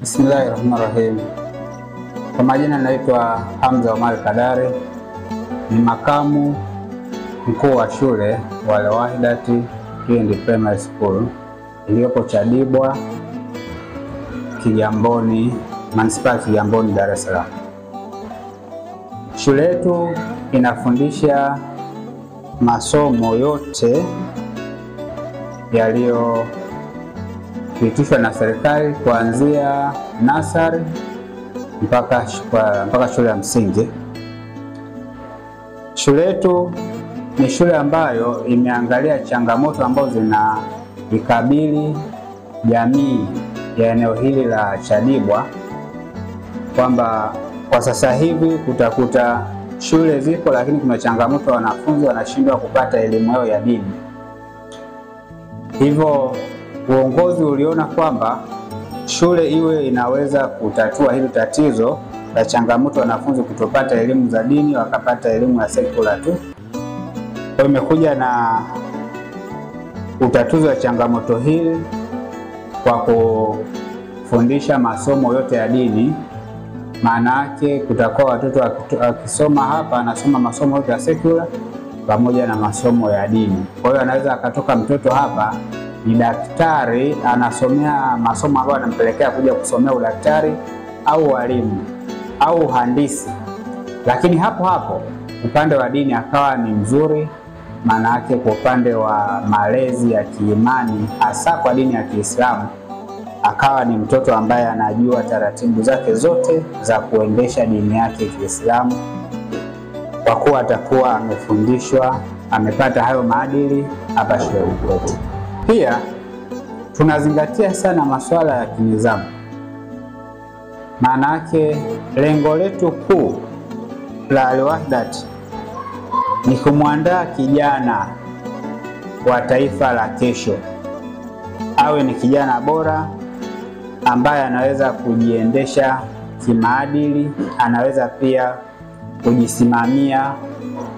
Bismillahirrahmanirrahim. Kwa majina naitwa Hamza Omar Kadari, ni makamu mkuu wa shule wa Al-Wahdat Primary School iliyopo Chadibwa, Kigamboni, Manispaa ya Kigamboni, Dar es Salaam. Shule yetu inafundisha masomo yote yaliyothibitishwa na serikali kuanzia nasari mpaka shule ya msingi. Shule yetu ni shule ambayo imeangalia changamoto ambazo zinaikabili jamii ya eneo hili la Chadibwa, kwamba kwa sasa hivi kutakuta shule zipo lakini kuna changamoto, wanafunzi wanashindwa kupata elimu yao ya dini. Hivyo uongozi uliona kwamba shule iwe inaweza kutatua hili tatizo la changamoto wanafunzi kutopata elimu za dini, wakapata elimu ya secular tu. Kwa imekuja na utatuzi wa changamoto hili kwa kufundisha masomo yote ya dini. Maana yake kutakuwa watoto wakisoma hapa anasoma masomo yote ya secular pamoja na masomo ya dini. Kwa hiyo anaweza akatoka mtoto hapa ni daktari, anasomea masomo ambayo anampelekea kuja kusomea udaktari au walimu au uhandisi, lakini hapo hapo upande wa dini akawa ni mzuri. Maana yake kwa upande wa malezi ya kiimani, hasa kwa dini ya Kiislamu, akawa ni mtoto ambaye anajua taratibu zake zote za kuendesha dini yake ya Kiislamu, kwa kuwa atakuwa amefundishwa, amepata hayo maadili hapa shuleni kwetu. Pia tunazingatia sana masuala ya kinizamu. Maana yake lengo letu kuu la Al-Wahdat ni kumwandaa kijana wa taifa la kesho, awe ni kijana bora ambaye anaweza kujiendesha kimaadili, anaweza pia kujisimamia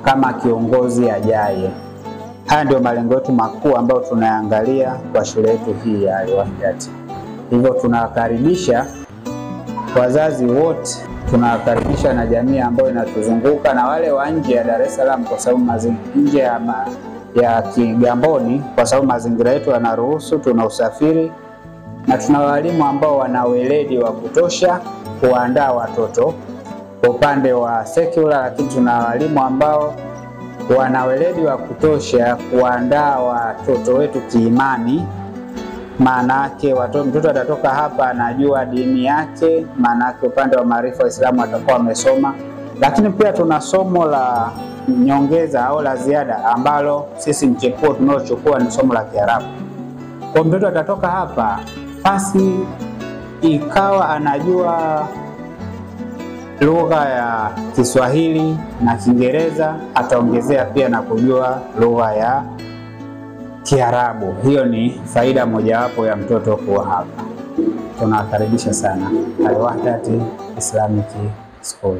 kama kiongozi ajaye. Haya ndio malengo yetu makuu ambayo tunaangalia kwa shule yetu hii ya Al-Wahdat. Hivyo tunawakaribisha wazazi wote, tunawakaribisha na jamii ambayo inatuzunguka na wale wa nje ya Dar es Salaam, kwa sababu nje ya Kigamboni, kwa sababu mazingira yetu yanaruhusu, tuna usafiri na tuna walimu ambao wana weledi wa kutosha kuandaa watoto kwa upande wa secular, lakini tuna walimu ambao wana weledi wa kutosha kuandaa watoto wetu kiimani. Maana yake mtoto atatoka hapa anajua dini yake, maana yake upande wa maarifa wa Islamu atakuwa amesoma. Lakini pia tuna somo la nyongeza au la ziada ambalo sisi mchepuo tunaochukua ni somo la Kiarabu. Kwa mtoto atatoka hapa basi ikawa anajua lugha ya Kiswahili na Kiingereza, ataongezea pia na kujua lugha ya Kiarabu. Hiyo ni faida mojawapo ya mtoto kuwa hapa. Tunawakaribisha sana Al-Wahdat Islamic School.